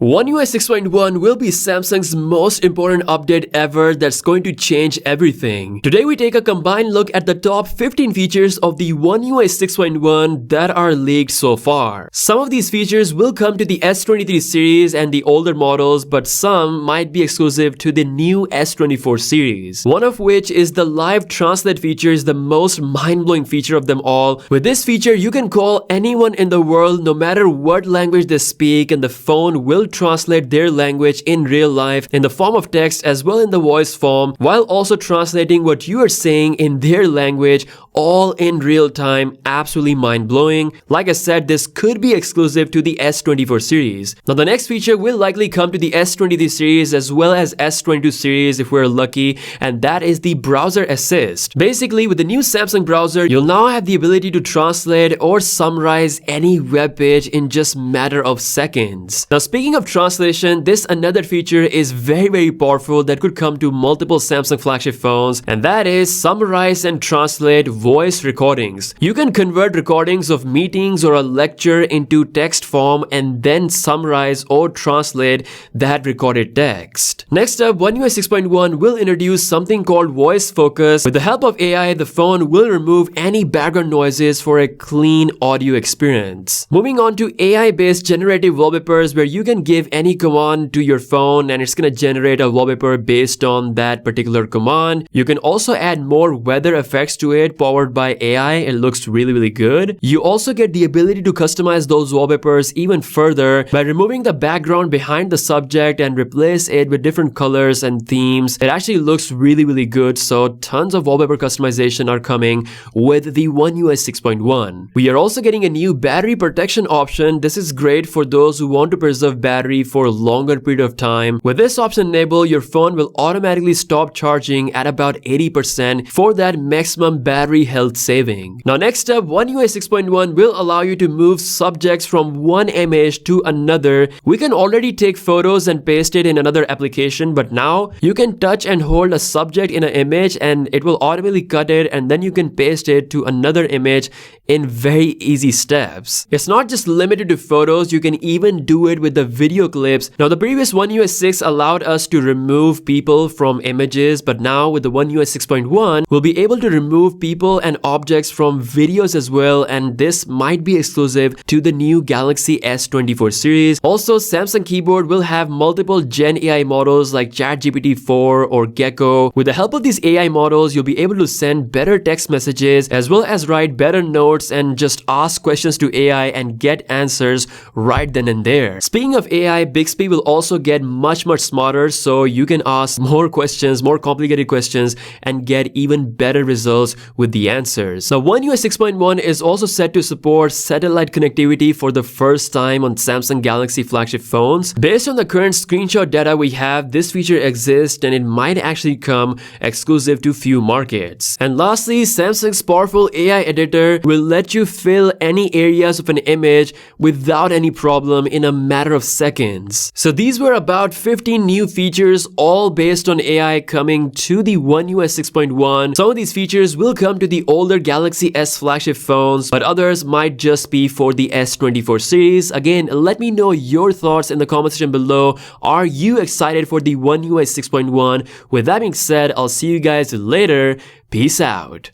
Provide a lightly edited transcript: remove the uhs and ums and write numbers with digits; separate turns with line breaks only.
One UI 6.1 will be Samsung's most important update ever that's going to change everything. Today we take a combined look at the top 15 features of the One UI 6.1 that are leaked so far. Some of these features will come to the S23 series and the older models, but some might be exclusive to the new S24 series. One of which is the live translate feature, is the most mind-blowing feature of them all. With this feature, you can call anyone in the world no matter what language they speak, and the phone will translate their language in real life in the form of text as well in the voice form, while also translating what you are saying in their language, all in real time. Absolutely mind-blowing. Like I said, this could be exclusive to the S24 series. Now the next feature will likely come to the S23 series as well as S22 series if we're lucky, and that is the browser assist. Basically, with the new Samsung browser, you'll now have the ability to translate or summarize any web page in just matter of seconds. Now speaking of translation, this another feature is very powerful that could come to multiple Samsung flagship phones, and that is summarize and translate voice recordings. You can convert recordings of meetings or a lecture into text form and then summarize or translate that recorded text. Next up, One UI 6.1 will introduce something called voice focus. With the help of AI, the phone will remove any background noises for a clean audio experience. Moving on to AI-based generative wallpapers, where you can give any command to your phone and it's gonna generate a wallpaper based on that particular command. You can also add more weather effects to it powered by AI. It looks really good. You also get the ability to customize those wallpapers even further by removing the background behind the subject and replace it with different colors and themes. It actually looks really good, so tons of wallpaper customization are coming with the One UI 6.1. We are also getting a new battery protection option. This is great for those who want to preserve battery for a longer period of time. With this option enabled, your phone will automatically stop charging at about 80% for that maximum battery health saving. Now next up, One UI 6.1 will allow you to move subjects from one image to another. We can already take photos and paste it in another application, but now you can touch and hold a subject in an image and it will automatically cut it, and then you can paste it to another image in very easy steps. It's not just limited to photos, you can even do it with the video clips. Now the previous One UI 6 allowed us to remove people from images, but now with the One UI 6.1 we'll be able to remove people and objects from videos as well, and this might be exclusive to the new Galaxy S24 series. Also, Samsung keyboard will have multiple Gen AI models like ChatGPT 4 or Gecko. With the help of these AI models, you'll be able to send better text messages as well as write better notes and just ask questions to AI and get answers right then and there. Speaking of AI, Bixby will also get much smarter, so you can ask more questions, more complicated questions, and get even better results with the answers. Now One UI 6.1 is also set to support satellite connectivity for the first time on Samsung Galaxy flagship phones. Based on the current screenshot data we have, this feature exists and it might actually come exclusive to few markets. And lastly, Samsung's powerful AI editor will let you fill any areas of an image without any problem in a matter of seconds. So these were about 15 new features, all based on AI, coming to the One UI 6.1. Some of these features will come to the older Galaxy S flagship phones, but others might just be for the S24 series. Again, let me know your thoughts in the comment section below. Are you excited for the One UI 6.1? With that being said, I'll see you guys later. Peace out.